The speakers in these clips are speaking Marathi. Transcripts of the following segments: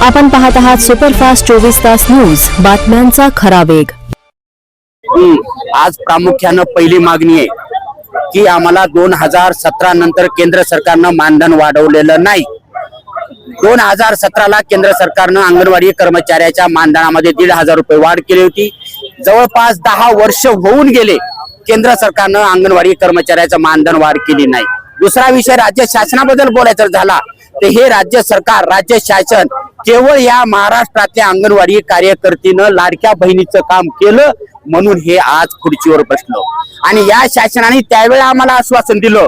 आपण पाहत आहात सुपरफास्ट 24 तास न्यूज, बातम्यांचा खरा वेग। आज प्रामुख्याने पहिली मागणी आहे की आम्हाला 2017 नंतर केंद्र सरकारनं मानधन वाढवलेलं नाही। 2017 ला केंद्र सरकारनं अंगणवाडी कर्मचाऱ्याच्या मानधनामध्ये 1,500 रुपये वाढ केली होती। जवळपास 10 वर्ष होऊन गेले केंद्र सरकारनं अंगणवाडी कर्मचाऱ्याचं मानधन वाढ केली नाही। दुसरा विषय राज्य शासनाबद्दल बोलायचं झाला तर हे राज्य सरकार, राज्य शासन केवळ या महाराष्ट्रातल्या अंगणवाडी कार्यकर्तीनं लाडक्या बहिणीचं काम केलं म्हणून हे आज खुर्चीवर बसलो। आणि या शासनाने त्यावेळेला आम्हाला आश्वासन दिलं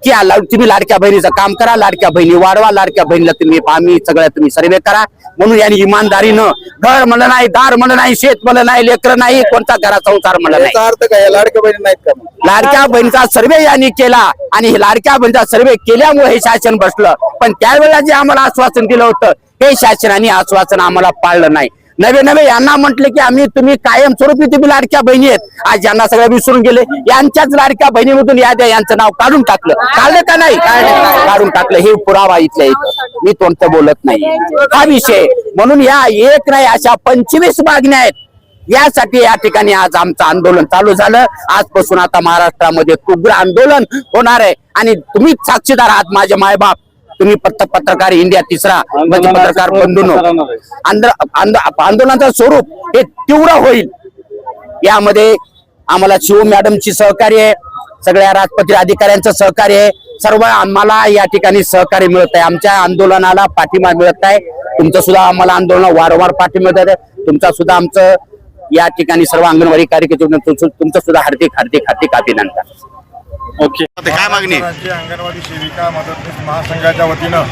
की तुम्ही लाडक्या बहिणीचं काम करा, लाडक्या बहिणी वाढवा, लाडक्या बहिणीला तुम्ही तुम्ही सर्वे करा। म्हणून यांनी इमानदारीनं घर म्हणलं नाही, दार म्हणलं नाही, शेत म्हणलं नाही, लेकरं नाही, कोणता घराचा संसार म्हणलं नाही। अर्थ काय लाडक्या बहिणी नाहीत का? लाडक्या बहिणीचा सर्वे यांनी केला आणि लाडक्या बहिणीचा सर्वे केल्यामुळे हे शासन बसलं। पण त्यावेळेला जे आम्हाला आश्वासन दिलं होतं हे शासनाने आश्वासन आम्हाला पाळलं नाही। नवे यांना म्हटले की तुम्ही कायमस्वरूपी तुम्ही लाडक्या बहिणी आहेत। आज यांना सगळं विसरून गेले। यांच्याच लाडक्या बहिणीमधून यांचं नाव काढून टाकलं का नाही? काढून टाकलं। हे पुरावा इथल्या इथं, मी कोणतं बोलत नाही हा विषय। म्हणून या एक नाही अशा 25 मागण्या आहेत। यासाठी या ठिकाणी आज आमचं आंदोलन चालू झालं। आजपासून आता महाराष्ट्रामध्ये उग्र आंदोलन होणार आहे आणि तुम्ही साक्षीदार आहात, माझे मायबाप, तुम्ही पत्रकार इंडिया तिसरा म्हणजे पत्रकार बंधूंनो, आंदोलनाचं स्वरूप हे तीव्र होईल। यामध्ये आम्हाला शिव मॅडमची सहकार्य आहे, सगळ्या राजपत्रित अधिकाऱ्यांचं सहकार्य आहे, सर्व आम्हाला या ठिकाणी सहकार्य मिळत आहे। आमच्या आंदोलनाला पाठिंबा मिळत आहे। तुमचं सुद्धा आम्हाला आंदोलन वारंवार पाठिंबा मिळत आहे। तुमचा सुद्धा आमचं या ठिकाणी सर्व अंगणवाडी कार्यकर्ते तुमचं सुद्धा हार्दिक अभिनंदन। ओके, काय मागणी? राज्य अंगणवाडी सेविका मदतनीस महासंघाच्या वतीनं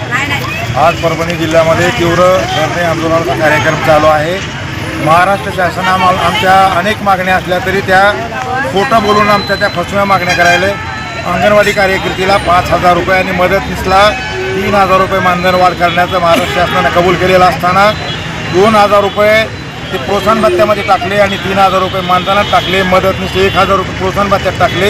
आज परभणी जिल्ह्यामध्ये तीव्र धरणे आंदोलनाचा कार्यक्रम चालू आहे। महाराष्ट्र शासनाला आमच्या अनेक मागण्या असल्या तरी त्या खोटं बोलून आमच्या त्या फसव्या मागण्या करायला अंगणवाडी कार्यकर्तीला 5,000 रुपये आणि मदतनीसला 3,000 रुपये मानधन वाढ करण्याचं महाराष्ट्र शासनाने कबूल केलेलं असताना 2,000 रुपये ते प्रोत्साहन भत्त्यामध्ये टाकले आणि 3,000 रुपये मानधनात टाकले। मदतनीस 1,000 रुपये प्रोत्साहन भत्त्यात टाकले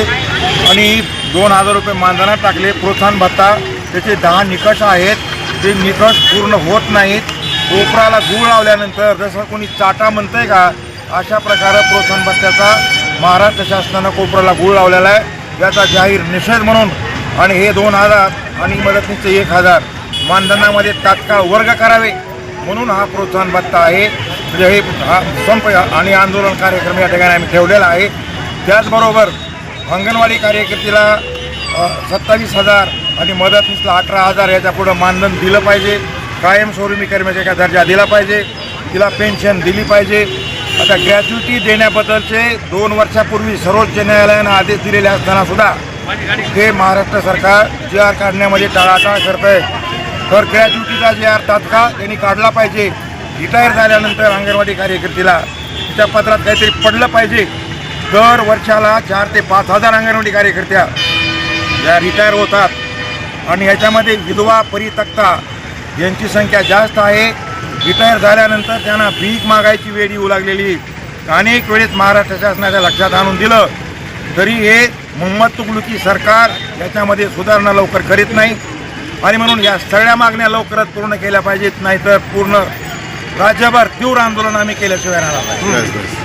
आणि 2,000 रुपये मानधनात टाकले। प्रोत्साहन भत्ता त्याचे 10 निकष आहेत, ते निकष पूर्ण होत नाहीत। कोपराला गूळ लावल्यानंतर जसं कोणी चाटा म्हणतंय का, अशा प्रकारे प्रोत्साहन भत्त्याचा महाराष्ट्र शासनानं कोपराला गूळ लावलेला आहे। याचा जाहीर निषेध म्हणून आणि हे 2,000 आणि मदतनीसचे 1,000 मानधनामध्ये तात्काळ वर्ग करावे म्हणून हा प्रोत्साहन भत्ता आहे। म्हणजे हे संप आणि आंदोलन कार्यक्रम या ठिकाणी आम्ही ठेवलेला आहे। त्याचबरोबर अंगणवाडी कार्यकर्तीला 27,000 आणि मदतनीसला 18,000 याच्या पुढं मानधन दिलं पाहिजे। कायमस्वरूपी कर्मचाऱ्याचा दर्जा दिला पाहिजे, तिला पेन्शन दिली पाहिजे। आता ग्रॅच्युटी देण्याबद्दलचे 2 वर्षापूर्वी सर्वोच्च न्यायालयानं आदेश दिलेले असताना सुद्धा हे महाराष्ट्र सरकार GR काढण्यामध्ये टाळाटाळ करत आहे। तर ग्रॅच्युटीचा GR तात्काळ त्यांनी काढला पाहिजे। रिटायर झाल्यानंतर अंगणवाडी कार्यकर्तीला तिच्या पत्रात काहीतरी पडलं पाहिजे। दर वर्षाला 4,000 ते 5,000 अंगणवाडी कार्यकर्त्या या रिटायर होतात आणि याच्यामध्ये विधवा परित्यक्ता यांची संख्या जास्त आहे। रिटायर झाल्यानंतर त्यांना भीक मागायची वेळ येऊ लागलेली अनेक वेळेस महाराष्ट्र शासनाच्या लक्षात आणून दिलं तरी हे मोहम्मद तुगलकी सरकार याच्यामध्ये सुधारणा लवकर करीत नाही आणि म्हणून या सगळ्या मागण्या लवकरात पूर्ण केल्या पाहिजेत, नाहीतर पूर्ण राज्यभर तीव्र आंदोलन आम्ही केल्याशिवाय राहणार नाही।